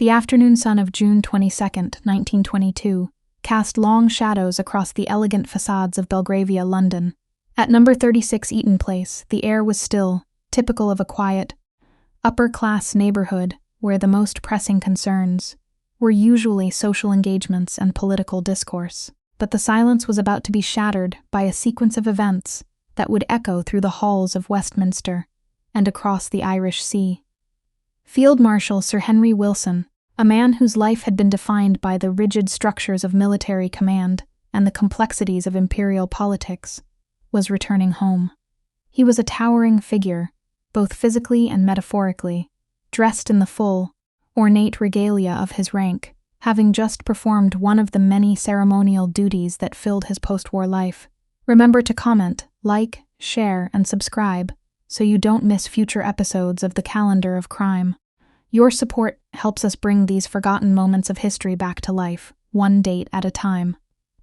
The afternoon sun of June 22, 1922, cast long shadows across the elegant facades of Belgravia, London. At number 36 Eaton Place, the air was still, typical of a quiet, upper-class neighborhood where the most pressing concerns were usually social engagements and political discourse. But the silence was about to be shattered by a sequence of events that would echo through the halls of Westminster and across the Irish Sea. Field Marshal Sir Henry Wilson, a man whose life had been defined by the rigid structures of military command and the complexities of imperial politics, was returning home. He was a towering figure, both physically and metaphorically, dressed in the full, ornate regalia of his rank, having just performed one of the many ceremonial duties that filled his post-war life. Remember to comment, like, share, and subscribe so you don't miss future episodes of the Calendar of Crime. Your support helps us bring these forgotten moments of history back to life, one date at a time.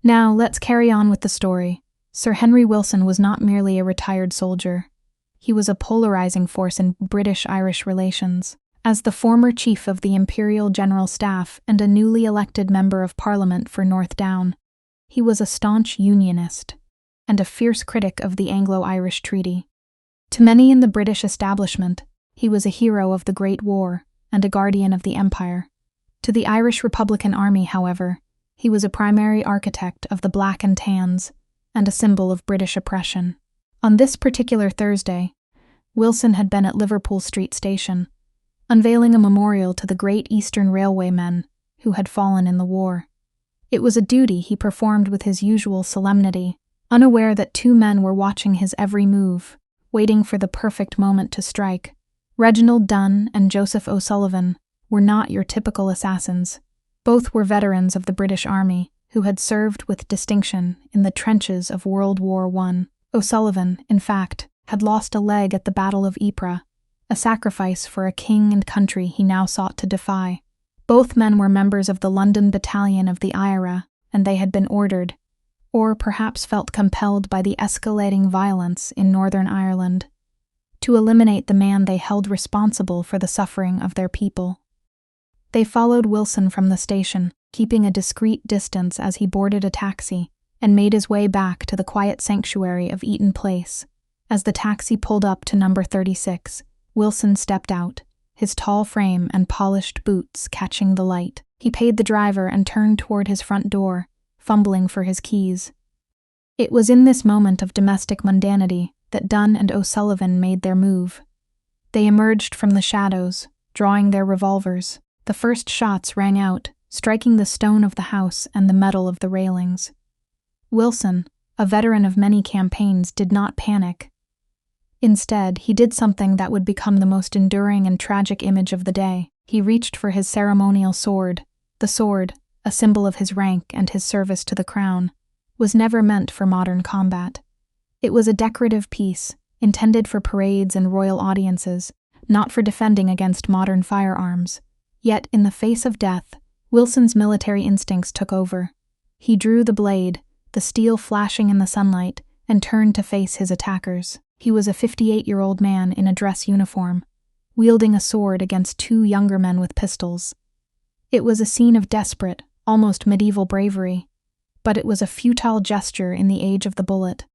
Now, let's carry on with the story. Sir Henry Wilson was not merely a retired soldier. He was a polarizing force in British-Irish relations. As the former chief of the Imperial General Staff and a newly elected Member of Parliament for North Down, he was a staunch Unionist and a fierce critic of the Anglo-Irish Treaty. To many in the British establishment, he was a hero of the Great War and a guardian of the Empire. To the Irish Republican Army, however, he was a primary architect of the Black and Tans and a symbol of British oppression. On this particular Thursday, Wilson had been at Liverpool Street Station, unveiling a memorial to the Great Eastern Railway men who had fallen in the war. It was a duty he performed with his usual solemnity, unaware that two men were watching his every move, waiting for the perfect moment to strike. Reginald Dunne and Joseph O'Sullivan were not your typical assassins. Both were veterans of the British Army who had served with distinction in the trenches of World War I. O'Sullivan, in fact, had lost a leg at the Battle of Ypres, a sacrifice for a king and country he now sought to defy. Both men were members of the London Battalion of the IRA, and they had been ordered, or perhaps felt compelled by the escalating violence in Northern Ireland, to eliminate the man they held responsible for the suffering of their people. They followed Wilson from the station, keeping a discreet distance as he boarded a taxi, and made his way back to the quiet sanctuary of Eaton Place. As the taxi pulled up to number 36, Wilson stepped out, his tall frame and polished boots catching the light. He paid the driver and turned toward his front door, fumbling for his keys. It was in this moment of domestic mundanity that Dunne and O'Sullivan made their move. They emerged from the shadows, drawing their revolvers. The first shots rang out, striking the stone of the house and the metal of the railings. Wilson, a veteran of many campaigns, did not panic. Instead, he did something that would become the most enduring and tragic image of the day. He reached for his ceremonial sword. The sword, a symbol of his rank and his service to the crown, was never meant for modern combat. It was a decorative piece, intended for parades and royal audiences, not for defending against modern firearms. Yet, in the face of death, Wilson's military instincts took over. He drew the blade, the steel flashing in the sunlight, and turned to face his attackers. He was a 58-year-old man in a dress uniform, wielding a sword against two younger men with pistols. It was a scene of desperate, almost medieval bravery, but it was a futile gesture in the age of the bullet.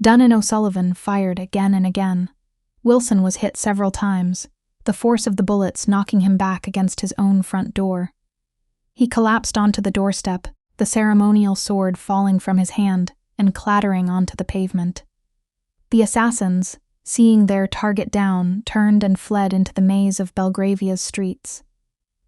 Dunne and O'Sullivan fired again and again. Wilson was hit several times, the force of the bullets knocking him back against his own front door. He collapsed onto the doorstep, the ceremonial sword falling from his hand and clattering onto the pavement. The assassins, seeing their target down, turned and fled into the maze of Belgravia's streets.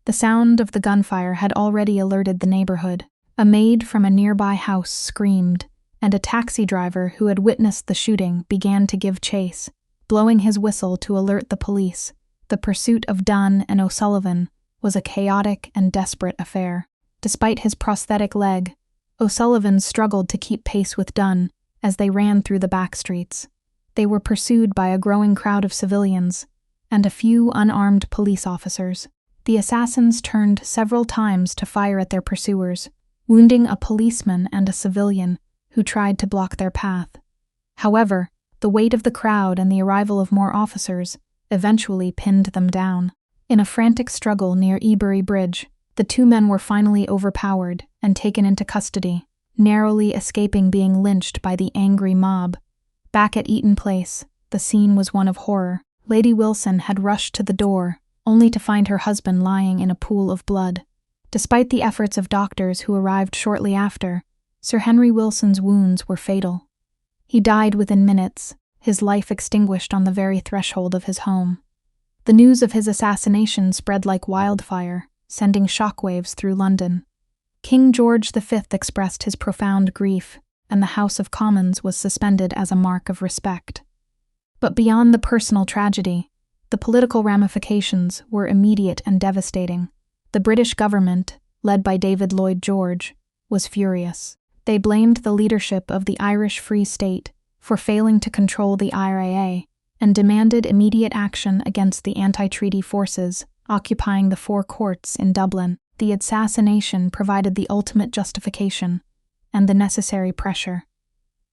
The sound of the gunfire had already alerted the neighborhood. A maid from a nearby house screamed, and a taxi driver who had witnessed the shooting began to give chase, blowing his whistle to alert the police. The pursuit of Dunne and O'Sullivan was a chaotic and desperate affair. Despite his prosthetic leg, O'Sullivan struggled to keep pace with Dunne as they ran through the back streets. They were pursued by a growing crowd of civilians and a few unarmed police officers. The assassins turned several times to fire at their pursuers, wounding a policeman and a civilian who tried to block their path. However, the weight of the crowd and the arrival of more officers eventually pinned them down. In a frantic struggle near Ebury Bridge, the two men were finally overpowered and taken into custody, narrowly escaping being lynched by the angry mob. Back at Eaton Place, the scene was one of horror. Lady Wilson had rushed to the door, only to find her husband lying in a pool of blood. Despite the efforts of doctors who arrived shortly after, Sir Henry Wilson's wounds were fatal. He died within minutes, his life extinguished on the very threshold of his home. The news of his assassination spread like wildfire, sending shockwaves through London. King George V expressed his profound grief, and the House of Commons was suspended as a mark of respect. But beyond the personal tragedy, the political ramifications were immediate and devastating. The British government, led by David Lloyd George, was furious. They blamed the leadership of the Irish Free State for failing to control the IRA and demanded immediate action against the anti-treaty forces occupying the Four Courts in Dublin. The assassination provided the ultimate justification and the necessary pressure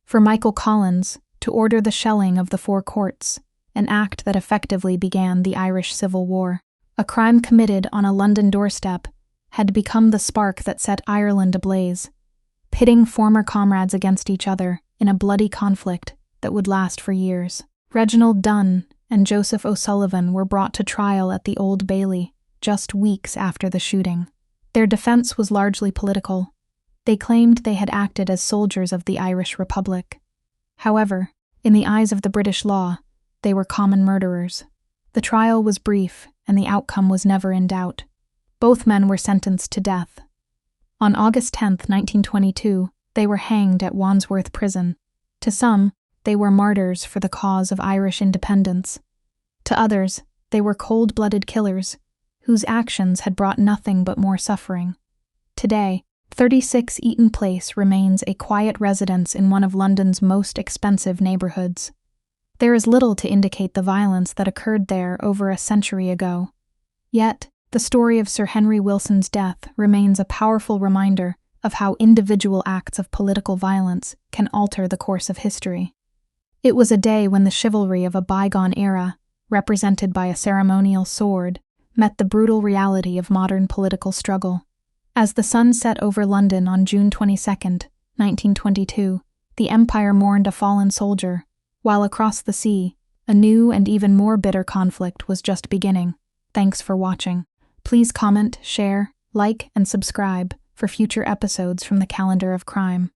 for Michael Collins to order the shelling of the Four Courts, an act that effectively began the Irish Civil War. A crime committed on a London doorstep had become the spark that set Ireland ablaze, pitting former comrades against each other in a bloody conflict that would last for years. Reginald Dunne and Joseph O'Sullivan were brought to trial at the Old Bailey just weeks after the shooting. Their defense was largely political. They claimed they had acted as soldiers of the Irish Republic. However, in the eyes of the British law, they were common murderers. The trial was brief, and the outcome was never in doubt. Both men were sentenced to death. On August 10, 1922, they were hanged at Wandsworth Prison. To some, they were martyrs for the cause of Irish independence. To others, they were cold-blooded killers, whose actions had brought nothing but more suffering. Today, 36 Eaton Place remains a quiet residence in one of London's most expensive neighborhoods. There is little to indicate the violence that occurred there over a century ago. Yet, the story of Sir Henry Wilson's death remains a powerful reminder of how individual acts of political violence can alter the course of history. It was a day when the chivalry of a bygone era, represented by a ceremonial sword, met the brutal reality of modern political struggle. As the sun set over London on June 22, 1922, the Empire mourned a fallen soldier, while across the sea, a new and even more bitter conflict was just beginning. Thanks for watching. Please comment, share, like, and subscribe for future episodes from the Calendar of Crime.